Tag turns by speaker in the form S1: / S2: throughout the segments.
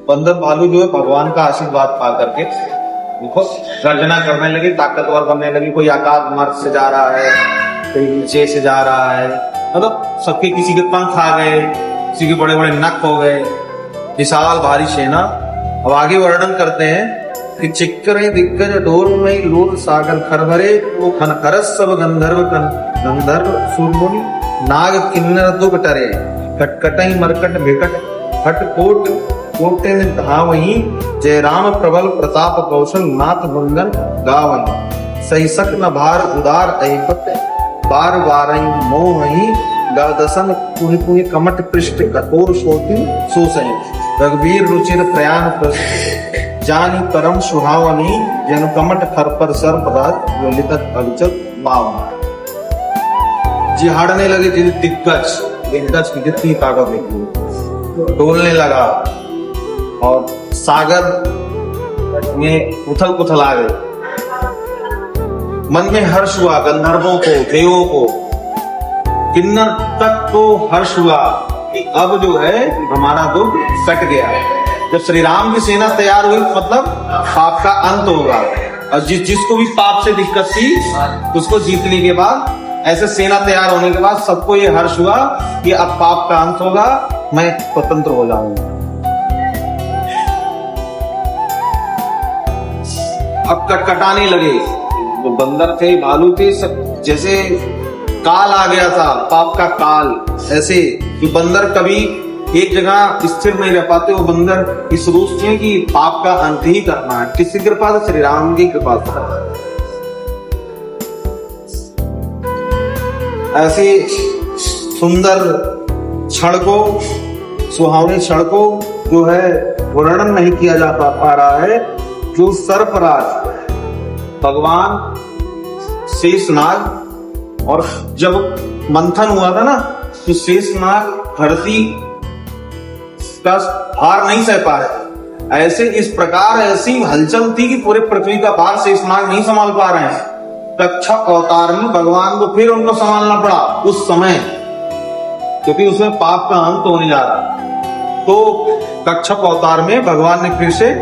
S1: बंदर भालू जो है भगवान का आशीर्वाद पा करके देखो गर्जना करने लगी, ताकतवर बनने लगी। कोई आकाश मार्ग से जा रहा है, कोई नीचे से जा रहा है, मतलब सबके किसी के पंख आ गए, किसी के बड़े बड़े नख हो गए, विशाल भारी सेना। अब आगे वर्णन करते हैं कि चिक्करे दिग्गज ढोर में लोल सागर खरभरे, वो खनखरस सब गंधर्व सुरमुनि नाग किन्नर दुख टरे, कटकटई मरकट भिकट हट कोट कोटे धावही, जय राम प्रबल प्रताप कौशल नाथ मंगन गावही, सही सक न भार उदार ऐपत बार बारई मोहही, गादसन पुनि पुनि कमट पृष्ठ कठोर सोती सोसई, रघुवीर रुचिर प्रयाण जानी परम सुहावनी, जन कमट खर पर सर्पराज ललित अविचल मावनी। जिहाड़ने लगे दिग्गज की जितनी ताकत देखी डोलने लगा और सागर में उथल पुथल आ गए। मन में हर्ष हुआ, गंधर्वों को, देवों को, किन्नर तक को हर्ष हुआ कि अब जो है हमारा दुख सट गया। जब श्री राम की सेना तैयार हुई मतलब पाप का अंत होगा, और जिसको भी पाप से दिक्कत थी उसको जीतने के बाद, ऐसे सेना तैयार होने के बाद सबको ये हर्ष हुआ कि अब पाप का अंत होगा, मैं स्वतंत्र हो जाऊंगा। अब कटकटाने लगे, जो बंदर थे भालू थे सब, जैसे काल आ गया था, पाप का काल। ऐसे कि बंदर कभी एक जगह स्थिर नहीं रह पाते, वो बंदर इस रूप से कि पाप का अंत ही करना है। किसकी कृपा से? श्री राम की कृपा से। ऐसी सुंदर क्षण को, सुहावनी क्षण को जो है वर्णन नहीं किया जा पा रहा है। जो सर्पराज भगवान शेषनाग, और जब मंथन हुआ था ना तो शेषनाग धरती का भार नहीं सह पा रहे, ऐसे इस प्रकार ऐसी हलचल थी कि पूरे पृथ्वी का भार शेषनाग नहीं संभाल पा रहे हैं। कच्छप अवतार में भगवान को फिर उनको संभालना पड़ा उस समय, क्योंकि उसमें पाप का अंत होने जा रहा। तो कच्छप अवतार में भगवान ने फिर से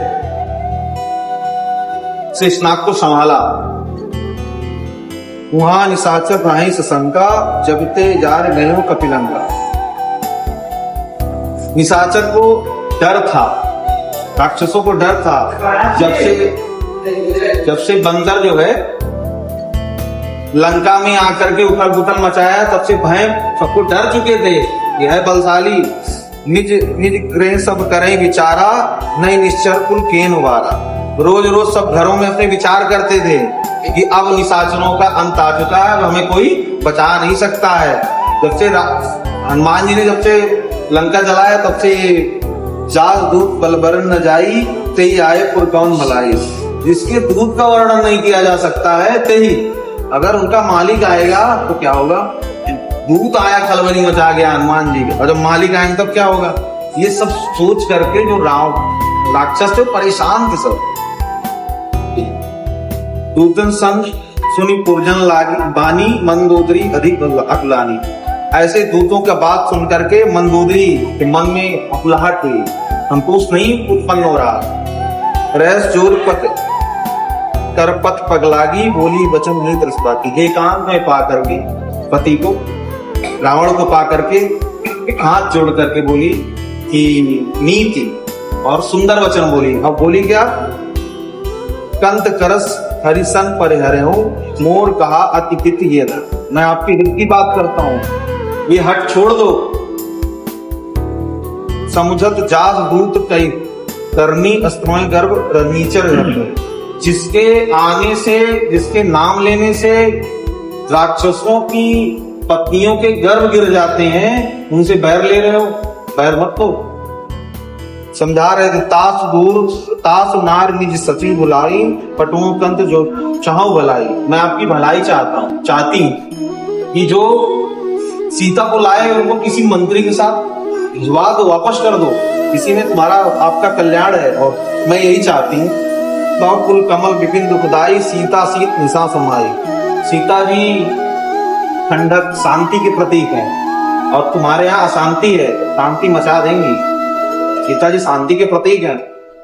S1: शेषनाग को संभाला। वहां निशाचर राही सशंका, जबते जार गयो कपिलंका। निशाचर को डर था, राक्षसों को डर था। जब से बंदर जो है लंका में आकर के उथल पुथल मचाया, तब से भय सबको डर चुके थे। यह बलशाली निज निज गृह सब करें विचारा, नई निश्चर कुल केन उबारा। रोज रोज सब घरों में अपने विचार करते थे कि अब निशाचरों का अंत आ चुका है, अब हमें कोई बचा नहीं सकता है। जब से हनुमान जी ने जब से लंका जलाया, तब से जास दूत बलबरन न जाई, ते ही आए पुर कौन भलाई। जिसके दूत का वर्णन नहीं किया जा सकता है, ते ही अगर उनका मालिक आएगा तो क्या होगा। दूत आया खलबली मचा गया हनुमान जी के, और जब मालिक आएंगे तब क्या होगा। ये सब सोच करके जो राक्षस थे परेशान थे सब। दूतन संग सुनी पुरजन लागी, बानी मंदोदरी अधिक अकुलानी। ऐसे दूतों का बात सुन करके मंदोदरी के मन में अकुलाहट हुई, संतोष नहीं उत्पन्न हो रहा। रस जोर करपत पगलागी, बोली वचन नहीं तरस पाती। एकांत में पा करके पति को, रावण को पा करके हाथ जोड़ करके बोली कि नीति और सुंदर वचन बोली। अब बोली क्या? कंत करस हरिसन परिहरे हो, मोर कहा अति पित ये। मैं आपकी हित की बात करता हूं, ये हट छोड़ दो। समुझत जास दूत कई, करनी अस्त्रों गर्भ नीचर। जिसके आने से, जिसके नाम लेने से राक्षसों की पत्नियों के गर्भ गिर जाते हैं, उनसे बैर ले रहे हो, बैर मत लो। समझा रहे थे, तास दूर तास नार निज सची बुलाई, पटुओं कंत जो चाहो भलाई। मैं आपकी भलाई चाहती हूँ कि जो सीता को लाए उनको किसी मंत्री के साथ भिजवा दो, वापस कर दो, इसी में तुम्हारा आपका कल्याण है, और मैं यही चाहती हूँ। कुल कमल विपिन दुखदाई, सीता सीत निशा समाई। सीता जी ठंडक शांति के प्रतीक है, और तुम्हारे यहाँ अशांति है, शांति मचा देंगी। सीता जी शांति के प्रतीक हैं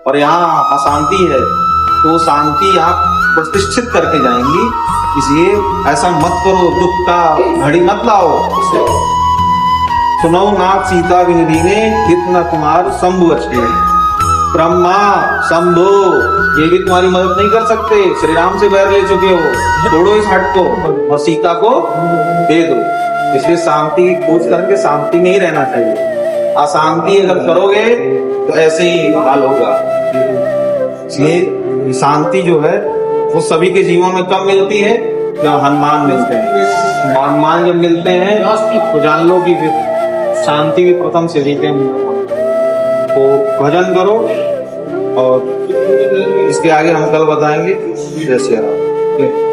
S1: और यहाँ अशांति है, तो शांति आप प्रतिष्ठित करके जाएंगी। इसलिए ऐसा मत करो, दुख का घड़ी मत लाओ। सुनो नाथ सीता विनिधि ने इतना कुमार शंभु अच्छे, ब्रह्मा शंभु ये भी तुम्हारी मदद नहीं कर सकते, श्री राम से बैर ले चुके हो, छोड़ो इस हट को और सीता को दे दो। इसलिए शांति की खोज करके शांति में ही रहना चाहिए। अशांति अगर करोगे तो ऐसे ही हाल होगा। इसलिए शांति जो है वो सभी के जीवन में कब मिलती है, जब हनुमान मिलते हैं। हनुमान जब मिलते हैं तो जान लो कि शांति भी प्रथम से जीते हैं। तो भजन करो और इसके आगे हम कल बताएंगे। जय श्री राम।